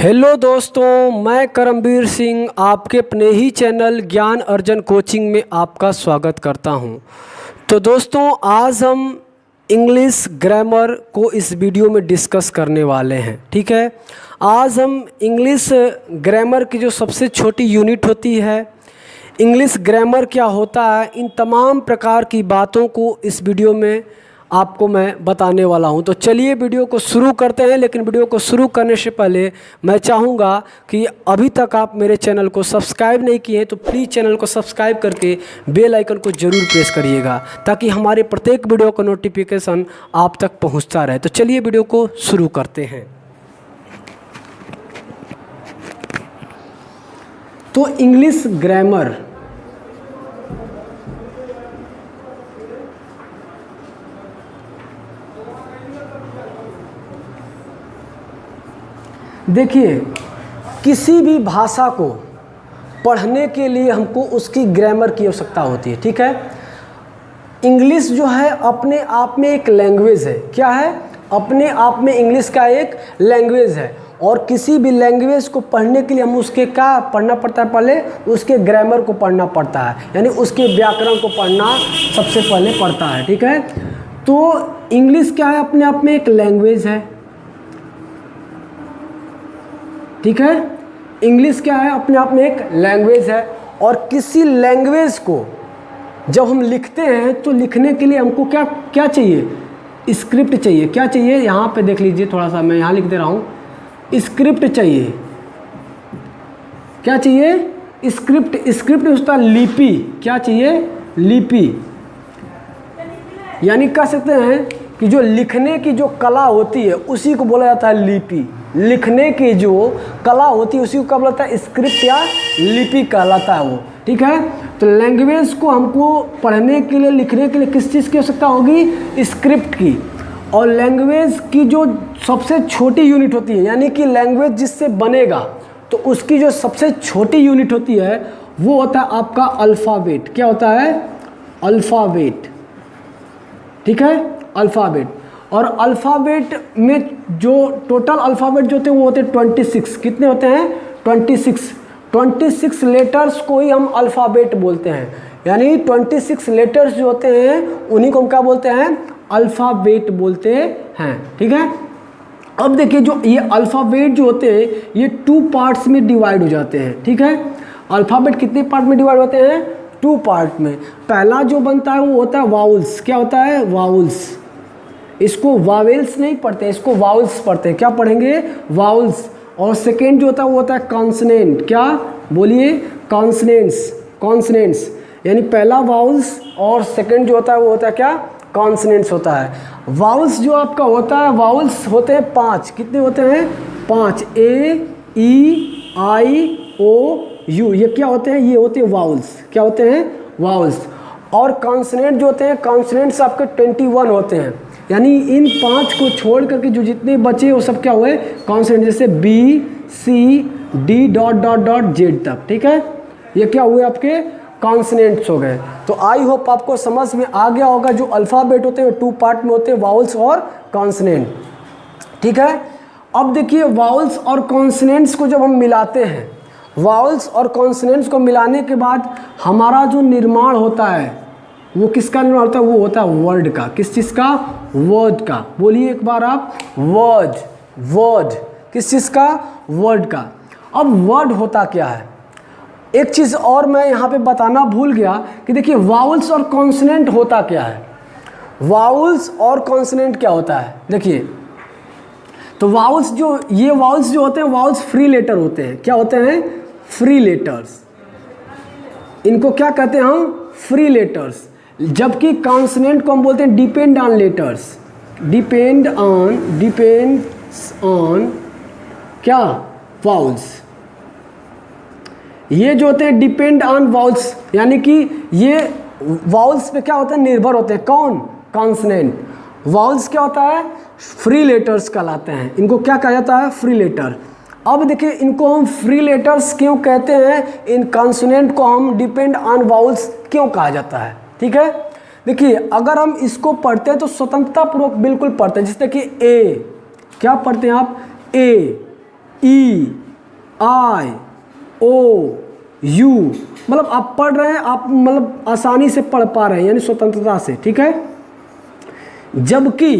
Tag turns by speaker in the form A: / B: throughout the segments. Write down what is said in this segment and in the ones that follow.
A: Hello दोस्तों, मैं करमवीर सिंह आपके अपने ही चैनल ज्ञान अर्जन कोचिंग में आपका स्वागत करता हूं। तो दोस्तों, आज हम इंग्लिश ग्रामर को इस वीडियो में डिस्कस करने वाले हैं। ठीक है, आज हम इंग्लिश ग्रामर की जो सबसे छोटी यूनिट होती है, इंग्लिश ग्रामर क्या होता है, इन तमाम प्रकार की बातों को इस वीडियो में आपको मैं बताने वाला हूं। तो चलिए वीडियो को शुरू करते हैं। लेकिन वीडियो को शुरू करने से पहले मैं चाहूँगा कि अभी तक आप मेरे चैनल को सब्सक्राइब नहीं किए हैं तो प्लीज़ चैनल को सब्सक्राइब करके बेल आइकन को ज़रूर प्रेस करिएगा, ताकि हमारे प्रत्येक वीडियो का नोटिफिकेशन आप तक पहुँचता रहे। तो चलिए वीडियो को शुरू करते हैं। तो इंग्लिश ग्रामर देखिए, किसी भी भाषा को पढ़ने के लिए हमको उसकी ग्रामर की आवश्यकता होती है। ठीक है, इंग्लिश जो है अपने आप में एक लैंग्वेज है। क्या है? अपने आप में इंग्लिश का एक लैंग्वेज है। और किसी भी लैंग्वेज को पढ़ने के लिए हम उसके क्या पढ़ना पड़ता है? पहले उसके ग्रामर को पढ़ना पड़ता है, यानी उसके व्याकरण को पढ़ना सबसे पहले पड़ता है। ठीक है, तो इंग्लिश क्या है? अपने आप में एक लैंग्वेज है। ठीक है, इंग्लिश क्या है? अपने आप में एक लैंग्वेज है। और किसी लैंग्वेज को जब हम लिखते हैं तो लिखने के लिए हमको क्या क्या चाहिए? स्क्रिप्ट चाहिए। क्या चाहिए? यहाँ पे देख लीजिए, थोड़ा सा मैं यहाँ लिख दे रहा हूँ। स्क्रिप्ट चाहिए। क्या चाहिए? स्क्रिप्ट। स्क्रिप्ट उसका लिपि। क्या चाहिए? लिपि। यानी कह सकते हैं कि जो लिखने की जो कला होती है उसी को बोला जाता है लिपि। लिखने की जो कला होती है उसी को क्या बोला जाता है? स्क्रिप्ट या लिपि कहलाता है वो। ठीक है, तो लैंग्वेज को हमको पढ़ने के लिए, लिखने के लिए किस चीज़ की आवश्यकता होगी? स्क्रिप्ट की। और लैंग्वेज की जो सबसे छोटी यूनिट होती है, यानी कि लैंग्वेज जिससे बनेगा, तो उसकी जो सबसे छोटी यूनिट होती है वो होता है आपका अल्फ़ाबेट। क्या होता है? अल्फ़ाबेट। ठीक है, अल्फ़ाबेट। और अल्फ़ाबेट में जो टोटल अल्फ़ाबेट जो होते हैं वो होते हैं 26। कितने होते हैं? 26 लेटर्स को ही हम अल्फ़ाबेट बोलते हैं। यानी 26 लेटर्स जो होते हैं उन्हीं को हम क्या बोलते हैं? अल्फ़ाबेट बोलते हैं। ठीक है, अब देखिए, जो ये अल्फ़ाबेट जो होते हैं ये 2 पार्ट्स में डिवाइड हो जाते हैं। ठीक है, अल्फ़ाबेट कितने पार्ट में डिवाइड होते हैं? 2 पार्ट में। पहला जो बनता है वो होता है वाउल्स। क्या होता है? वाउल्स। इसको वावेल्स नहीं पढ़ते, इसको वाउल्स पढ़ते हैं। क्या पढ़ेंगे? वाउल्स। और सेकेंड जो होता है वो होता है कॉन्सनेंट। क्या? बोलिए। कॉन्सनेंट्स। कॉन्सनेंट्स यानी पहला वाउल्स और सेकेंड जो होता है वो होता है क्या? कॉन्सनेंट्स होता है। वाउल्स जो आपका होता है, वाउल्स होते हैं 5। कितने होते हैं? 5। ए, ई, आई, ओ, यू। ये क्या होते हैं? ये होते हैं वाउल्स। क्या होते हैं? वाउल्स। और कॉन्सनेंट जो होते हैं, कॉन्सनेंट्स आपके 21 होते हैं। यानी इन 5 को छोड़ करके जो जितने बचे वो सब क्या हुए? कॉन्सनेंट। जैसे B, C, D dot dot dot Z तक। ठीक है, ये क्या हुए? आपके कॉन्सनेंट्स हो गए। तो आई होप आपको समझ में आ गया होगा। जो अल्फ़ाबेट होते हैं 2 पार्ट में होते हैं, वाउल्स और कॉन्सनेंट। ठीक है, अब देखिए, वाउल्स और कॉन्सनेंट्स को जब हम मिलाते हैं, वाउल्स और कॉन्सनेंट्स को मिलाने के बाद हमारा जो निर्माण होता है वो किसका निर्माण होता है? वो होता है वर्ड का। किस चीज़ का? वर्ड का। बोलिए एक बार आप। वर्ड। वर्ड किस चीज़ का? वर्ड का। अब वर्ड होता क्या है? एक चीज़ और मैं यहाँ पे बताना भूल गया कि देखिए, वाउल्स और कॉन्सनेंट होता क्या है? वाउल्स और कॉन्सनेंट क्या होता है? देखिए, तो वाउल्स जो, ये वाउल्स जो होते हैं, वाउल्स फ्री लेटर होते हैं। क्या होते हैं? Free letters. इनको क्या कहते हैं हम? Free letters. जबकि कॉन्सनेंट को हम बोलते हैं depend on letters. Depends on क्या? वाउल्स। ये जो होते हैं डिपेंड ऑन वाउल्स, यानी कि ये वाउल्स पे क्या होते हैं? निर्भर होते हैं। कौन? कॉन्सनेंट। वाउल्स क्या होता है? फ्री लेटर्स कहलाते हैं। इनको क्या कहा जाता है? Free letter. अब देखिए, इनको हम फ्री लेटर्स क्यों कहते हैं? इन कॉन्सोनेंट को हम डिपेंड ऑन वाउल्स क्यों कहा जाता है? ठीक है, देखिए, अगर हम इसको पढ़ते हैं तो स्वतंत्रता पूर्वक बिल्कुल पढ़ते हैं। जैसे कि ए, क्या पढ़ते हैं आप? ए। ई आई ओ यू, मतलब आप पढ़ रहे हैं, आप मतलब आसानी से पढ़ पा रहे हैं, यानी स्वतंत्रता से, ठीक है। जबकि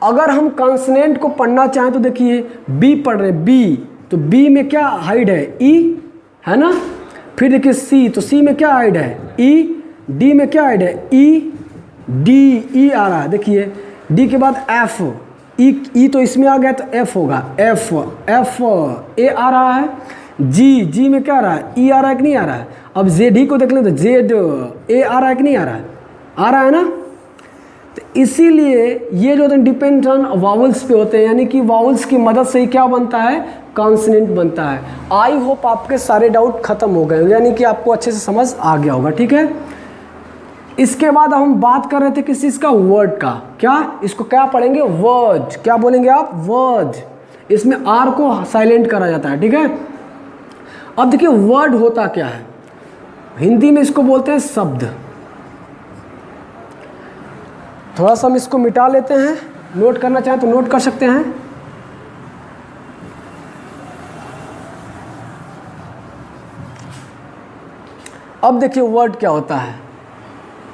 A: अगर हम कॉन्सोनेंट को पढ़ना चाहें तो देखिए बी पढ़ रहे हैं, बी, तो बी में क्या हाइड है, ई है ना। फिर देखिए सी, तो सी में क्या हाइड है, ई। डी में क्या हाइड है, ई, डी, ई आ रहा है, देखिए डी के बाद एफ, ई तो इसमें आ गया तो एफ होगा, एफ, एफ ए आ रहा है, जी, जी में क्या आ रहा है, ई आ रहा है कि नहीं आ रहा है। अब जेड ही को देख लें तो जेड ए आ रहा है कि नहीं आ रहा है ना। तो इसीलिए ये जो डिपेंड ऑन वावल्स पे होते हैं, यानी कि वावल्स की मदद से ही क्या बनता है, कॉन्सोनेंट बनता है। आई होप आपके सारे डाउट खत्म हो गए, यानी कि आपको अच्छे से समझ आ गया होगा, ठीक है। इसके बाद हम बात कर रहे थे किस चीज़ का, वर्ड का। क्या इसको क्या पढ़ेंगे, वर्ड, क्या बोलेंगे आप, वर्ड। इसमें आर को साइलेंट करा जाता है, ठीक है। अब देखिए वर्ड होता क्या है, हिंदी में इसको बोलते हैं शब्द। थोड़ा सा हम इसको मिटा लेते हैं, नोट करना चाहें तो नोट कर सकते हैं। अब देखिए वर्ड क्या होता है।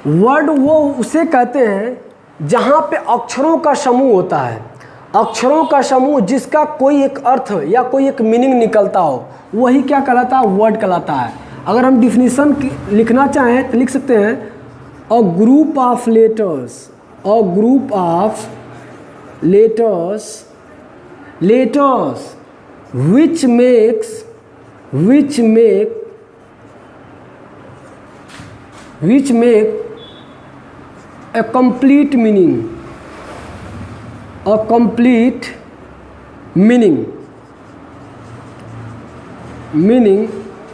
A: वर्ड वो उसे कहते हैं जहाँ पे अक्षरों का समूह होता है, अक्षरों का समूह जिसका कोई एक अर्थ या कोई एक मीनिंग निकलता हो, वही क्या कहलाता है, वर्ड कहलाता है। अगर हम डिफिनीशन लिखना चाहें तो लिख सकते हैं, a group of letters, a group of letters, letters which make a complete meaning, a complete meaning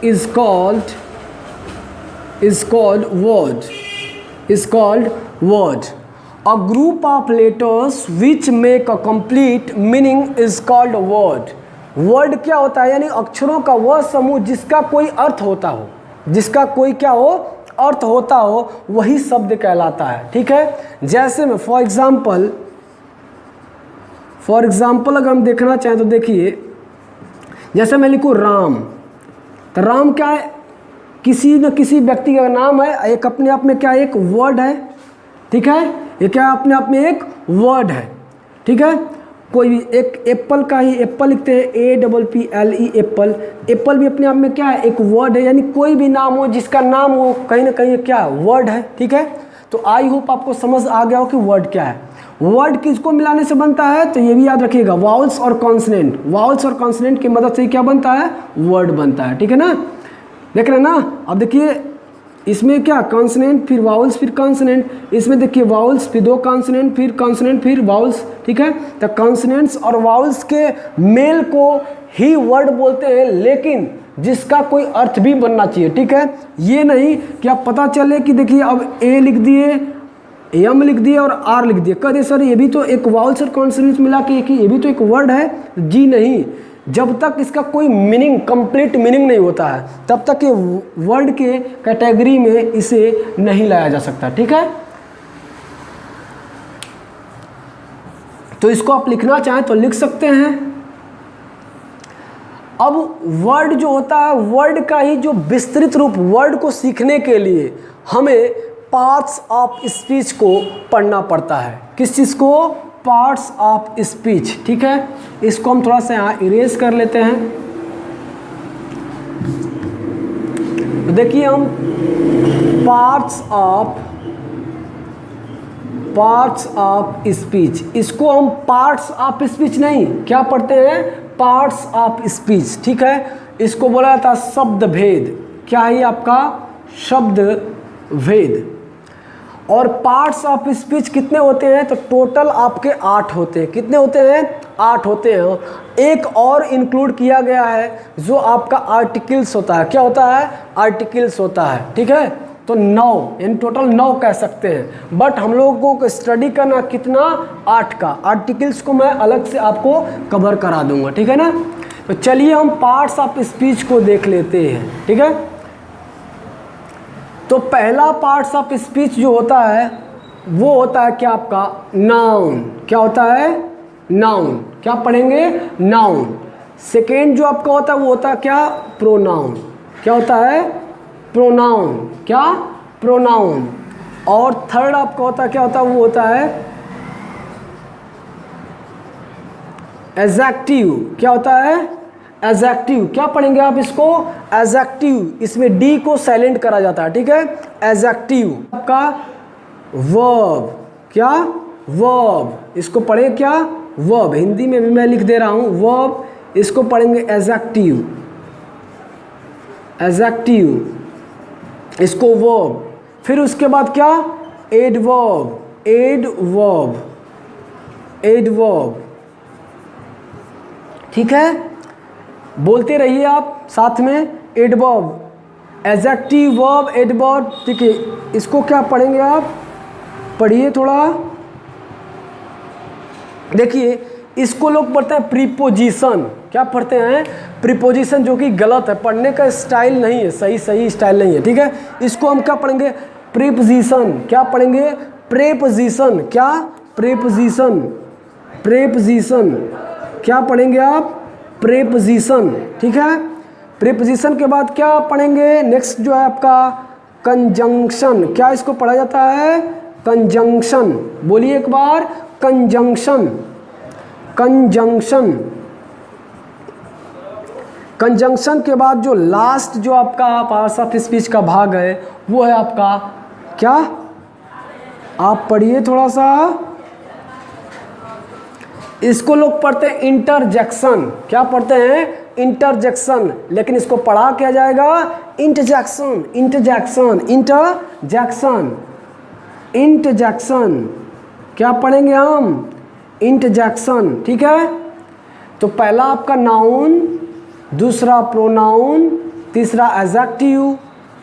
A: is called word, is called word. A group of letters which make a complete meaning is called word. Word क्या होता है, यानी अक्षरों का वह समूह जिसका कोई अर्थ होता हो, जिसका कोई क्या हो, अर्थ होता हो, वही शब्द कहलाता है, ठीक है। जैसे में फॉर एग्जाम्पल अगर हम देखना चाहें तो देखिए, जैसे मैं लिखूँ राम, तो राम क्या है, किसी न किसी व्यक्ति का नाम है, एक अपने आप में क्या एक वर्ड है, ठीक है। ये क्या अपने आप में एक वर्ड है, ठीक है। कोई भी एक एप्पल का ही एप्पल लिखते हैं, APPLE एप्पल, एप्पल भी अपने आप में क्या है, एक वर्ड है। यानी कोई भी नाम हो जिसका नाम हो कहीं ना कहीं क्या वर्ड है, ठीक है। तो आई होप आपको समझ आ गया हो कि वर्ड क्या है। वर्ड किसको मिलाने से बनता है, तो ये भी याद रखिएगा, वावल्स और कॉन्सोनेंट, वावल्स और कॉन्सोनेंट की मदद से क्या बनता है, वर्ड बनता है, ठीक है ना। देख रहे हैं ना। अब देखिए इसमें क्या कॉन्सोनेंट फिर वावल्स फिर कॉन्सोनेंट, इसमें देखिए वावल्स फिर दो कॉन्सोनेंट फिर कॉन्सोनेंट फिर वावल्स, ठीक है। तो कॉन्सोनेंट्स और वावल्स के मेल को ही वर्ड बोलते हैं, लेकिन जिसका कोई अर्थ भी बनना चाहिए, ठीक है। ये नहीं कि आप पता चले कि देखिए अब ए लिख दिए, एम लिख दिए और आर लिख दिए, कहते सर ये भी तो एक वावल्स और कॉन्सोनेंट्स मिला के एक, ये भी तो एक वर्ड है। जी नहीं, जब तक इसका कोई मीनिंग, कंप्लीट मीनिंग नहीं होता है, तब तक ये वर्ड के कैटेगरी में इसे नहीं लाया जा सकता, ठीक है। तो इसको आप लिखना चाहें तो लिख सकते हैं। अब वर्ड जो होता है, वर्ड का ही जो विस्तृत रूप, वर्ड को सीखने के लिए हमें पार्ट्स ऑफ स्पीच को पढ़ना पड़ता है। किस चीज़ को, पार्ट्स ऑफ स्पीच, ठीक है। इसको हम थोड़ा सा यहाँ इरेज कर लेते हैं। तो देखिए हम पार्ट्स ऑफ स्पीच, इसको हम पार्ट्स ऑफ स्पीच नहीं क्या पढ़ते हैं, पार्ट्स ऑफ स्पीच, ठीक है। इसको बोला जाता है शब्द भेद। क्या है आपका, शब्द भेद। और पार्ट्स ऑफ स्पीच कितने होते हैं, तो टोटल आपके 8 होते हैं। कितने होते हैं, 8 होते हैं। एक और इंक्लूड किया गया है जो आपका आर्टिकल्स होता है। क्या होता है, आर्टिकल्स होता है, ठीक है। तो 9, यानी टोटल 9 कह सकते हैं। बट हम लोगों को स्टडी करना कितना, 8 का। आर्टिकल्स को मैं अलग से आपको कवर करा दूंगा, ठीक है ना। तो चलिए हम पार्ट्स ऑफ स्पीच को देख लेते हैं, ठीक है। तो पहला पार्ट्स ऑफ स्पीच जो होता है वो होता है क्या आपका, नाउन। क्या होता है, नाउन। क्या पढ़ेंगे, नाउन। सेकेंड जो आपका होता है वो होता है क्या, प्रोनाउन। क्या होता है, प्रोनाउन। क्या, प्रोनाउन। और थर्ड आपका होता है क्या होता है, वो होता है एडजेक्टिव। क्या होता है, एडजेक्टिव। क्या पढ़ेंगे आप इसको, एडजेक्टिव। इसमें डी को साइलेंट करा जाता है, ठीक है। एडजेक्टिव आपका वर्ब। क्या, वर्ब। इसको पढ़े क्या, वर्ब। हिंदी में भी मैं लिख दे रहा हूं वर्ब, इसको पढ़ेंगे एडजेक्टिव। एडजेक्टिव, इसको वर्ब। फिर उसके बाद क्या, एडवर्ब। एडवर्ब, एडवर्ब, ठीक है। बोलते रहिए आप साथ में, एडवर्ब, एडजेक्टिव, वर्ब, एडवर्ब, ठीक है। इसको क्या पढ़ेंगे आप, पढ़िए थोड़ा, देखिए इसको लोग पढ़ते हैं प्रीपोजिशन। क्या पढ़ते हैं, प्रीपोजिशन, जो कि गलत है, पढ़ने का स्टाइल नहीं है, सही स्टाइल नहीं है, ठीक है। इसको हम क्या पढ़ेंगे, प्रीपोजिशन। क्या पढ़ेंगे, प्रीपोजिशन। क्या, प्रीपोजिशन। प्रीपोजिशन, क्या पढ़ेंगे आप, प्रीपोजिशन, ठीक है। प्रीपोजिशन के बाद क्या पढ़ेंगे, नेक्स्ट जो है आपका कंजंक्शन। क्या इसको पढ़ा जाता है, कंजंक्शन। बोलिए एक बार, कंजंक्शन। कंजंक्शन, कंजंक्शन के बाद जो लास्ट जो आपका पार्ट्स ऑफ स्पीच का भाग है वो है आपका क्या, आप पढ़िए थोड़ा सा, इसको लोग पढ़ते हैं इंटरजेक्शन। क्या पढ़ते हैं, इंटरजेक्शन। लेकिन इसको पढ़ा क्या जाएगा, इंटरजेक्शन। Interjection, interjection, interjection. क्या पढ़ेंगे हम, इंटरजेक्शन, ठीक है। तो पहला आपका नाउन, दूसरा प्रोनाउन, तीसरा एडजेक्टिव,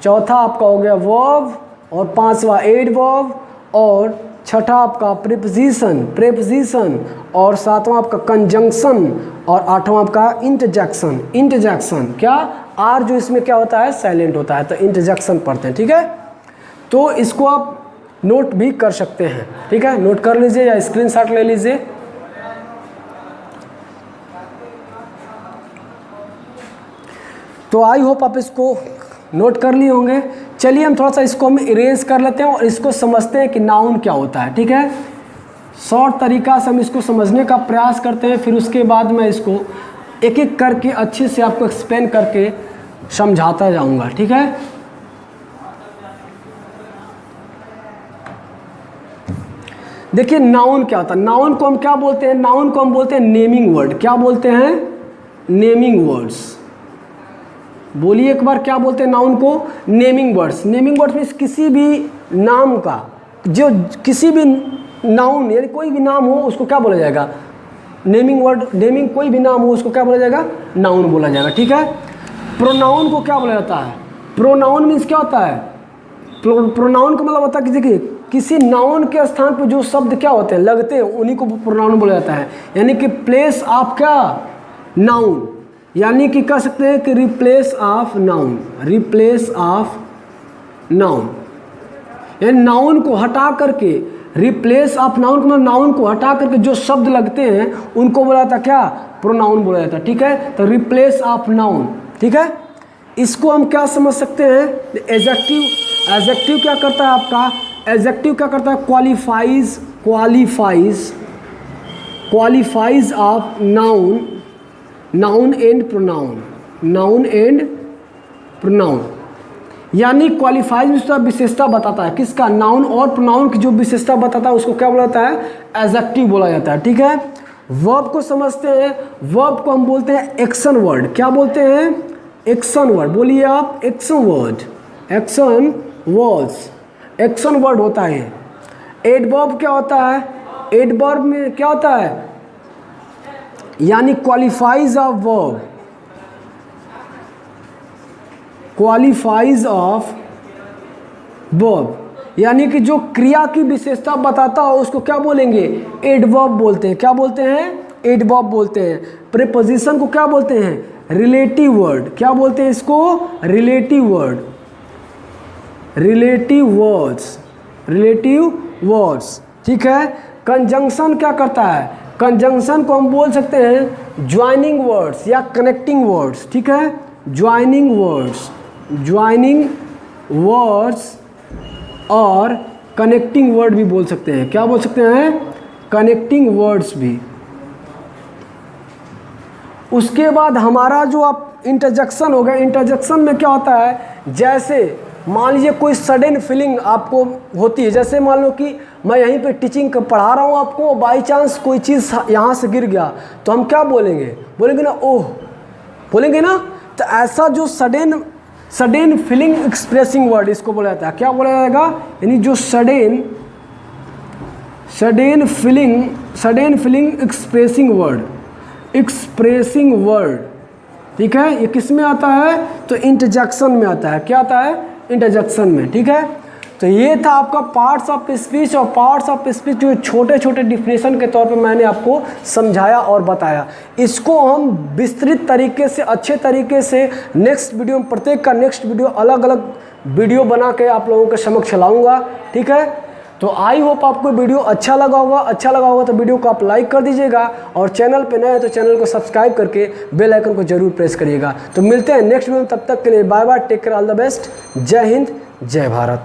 A: चौथा आपका हो गया वर्ब, और पांचवा एडवर्ब, और छठा आपका प्रीपोजिशन, प्रीपोजिशन, और सातवां आपका कंजंक्शन, और आठवां आपका इंटरजेक्शन। इंटरजेक्शन, क्या, आर जो इसमें क्या होता है, साइलेंट होता है, तो इंटरजेक्शन पढ़ते हैं, ठीक है। तो इसको आप नोट भी कर सकते हैं, ठीक है। नोट कर लीजिए या स्क्रीनशॉट ले लीजिए। तो आई होप आप इसको नोट कर लिए होंगे। चलिए हम थोड़ा सा इसको हम इरेज कर लेते हैं और इसको समझते हैं कि नाउन क्या होता है, ठीक है। शॉर्ट तरीका से हम इसको समझने का प्रयास करते हैं, फिर उसके बाद मैं इसको एक एक करके अच्छे से आपको एक्सप्लेन करके समझाता जाऊंगा, ठीक है। देखिए नाउन क्या होता है, नाउन को हम क्या बोलते हैं, नाउन को हम बोलते हैं नेमिंग वर्ड। क्या बोलते हैं, नेमिंग वर्ड्स। बोलिए एक बार, क्या बोलते हैं नाउन को, नेमिंग वर्ड्स। नेमिंग वर्ड्स में किसी भी नाम का, जो किसी भी नाउन यानी कोई भी नाम हो उसको क्या बोला जाएगा, नेमिंग वर्ड। नेमिंग कोई भी नाम हो उसको क्या बोला जाएगा, नाउन बोला जाएगा, ठीक है। प्रोनाउन को क्या बोला जाता है, प्रोनाउन मीन्स क्या होता है, प्रोनाउन का मतलब होता है कि देखिए किसी नाउन के स्थान पर जो शब्द क्या होते हैं, लगते हैं, उन्हीं को प्रोनाउन बोला जाता है। यानी कि प्लेस ऑफ क्या, नाउन, यानी कि कह सकते हैं कि replace of noun, replace of noun. यानी नाउन को हटा करके, रिप्लेस ऑफ नाउन का मतलब नाउन को हटा करके जो शब्द लगते हैं उनको बोला जाता क्या, प्रोनाउन बोला जाता है, ठीक है। तो रिप्लेस ऑफ नाउन, ठीक है। इसको हम क्या समझ सकते हैं, एडजेक्टिव। एडजेक्टिव क्या करता है आपका, एडजेक्टिव क्या करता है, qualifies, qualifies, qualifies of noun, noun and pronoun, noun and pronoun. यानी क्वालिफाइज में उसका विशेषता बताता है, किसका, नाउन और प्रोनाउन की जो विशेषता बताता है उसको क्या बोला जाता है, एडजेक्टिव बोला जाता है, ठीक है। वर्ब को समझते हैं, वर्ब को हम बोलते हैं एक्शन वर्ड। क्या बोलते हैं, एक्शन वर्ड। बोलिए आप, action word, action words, action word होता है। एडवर्ब क्या होता है, एडवर्ब में क्या होता है, यानी qualifies of verb, qualifies of verb, यानी कि जो क्रिया की विशेषता बताता हो उसको क्या बोलेंगे, एडवर्ब बोलते हैं। क्या बोलते हैं, एडवर्ब बोलते हैं। प्रीपोजिशन को क्या बोलते हैं, रिलेटिव वर्ड। क्या बोलते हैं इसको, relative word, relative words, relative words, ठीक है। कंजंक्शन क्या करता है, कंजंक्शन को हम बोल सकते हैं ज्वाइनिंग वर्ड्स या कनेक्टिंग वर्ड्स, ठीक है, ज्वाइनिंग वर्ड्स और कनेक्टिंग वर्ड भी बोल सकते हैं। क्या बोल सकते हैं? कनेक्टिंग वर्ड्स भी। उसके बाद हमारा जो आप इंटरजेक्शन हो गया, इंटरजेक्शन में क्या होता है, जैसे मान लीजिए कोई सडन फीलिंग आपको होती है, जैसे मान लो कि मैं यहीं पे टीचिंग पढ़ा रहा हूँ आपको, बाई चांस कोई चीज़ यहाँ से गिर गया तो हम क्या बोलेंगे? बोलेंगे ना ओह, बोलेंगे ना। तो ऐसा जो सडन फीलिंग एक्सप्रेसिंग वर्ड इसको बोला जाता है। क्या बोला जाएगा? यानी जो सडन फीलिंग एक्सप्रेसिंग वर्ड, ठीक है, ये किस में आता है? तो इंटरजेक्शन में आता है। क्या आता है? इंटरजेक्शन में, ठीक है। तो ये था आपका पार्ट्स ऑफ स्पीच, और पार्ट्स ऑफ स्पीच जो छोटे छोटे डिफिनेशन के तौर पे मैंने आपको समझाया और बताया। इसको हम विस्तृत तरीके से, अच्छे तरीके से नेक्स्ट वीडियो में, प्रत्येक का नेक्स्ट वीडियो अलग अलग वीडियो बना के आप लोगों के समक्ष लाऊंगा, ठीक है। तो आई होप आपको वीडियो अच्छा लगा होगा तो वीडियो को आप लाइक कर दीजिएगा, और चैनल पे नए हैं तो चैनल को सब्सक्राइब करके बेल आइकन को जरूर प्रेस करिएगा। तो मिलते हैं नेक्स्ट वीडियो में, तब तक के लिए bye bye, take care, all the best, जय हिंद, जय भारत।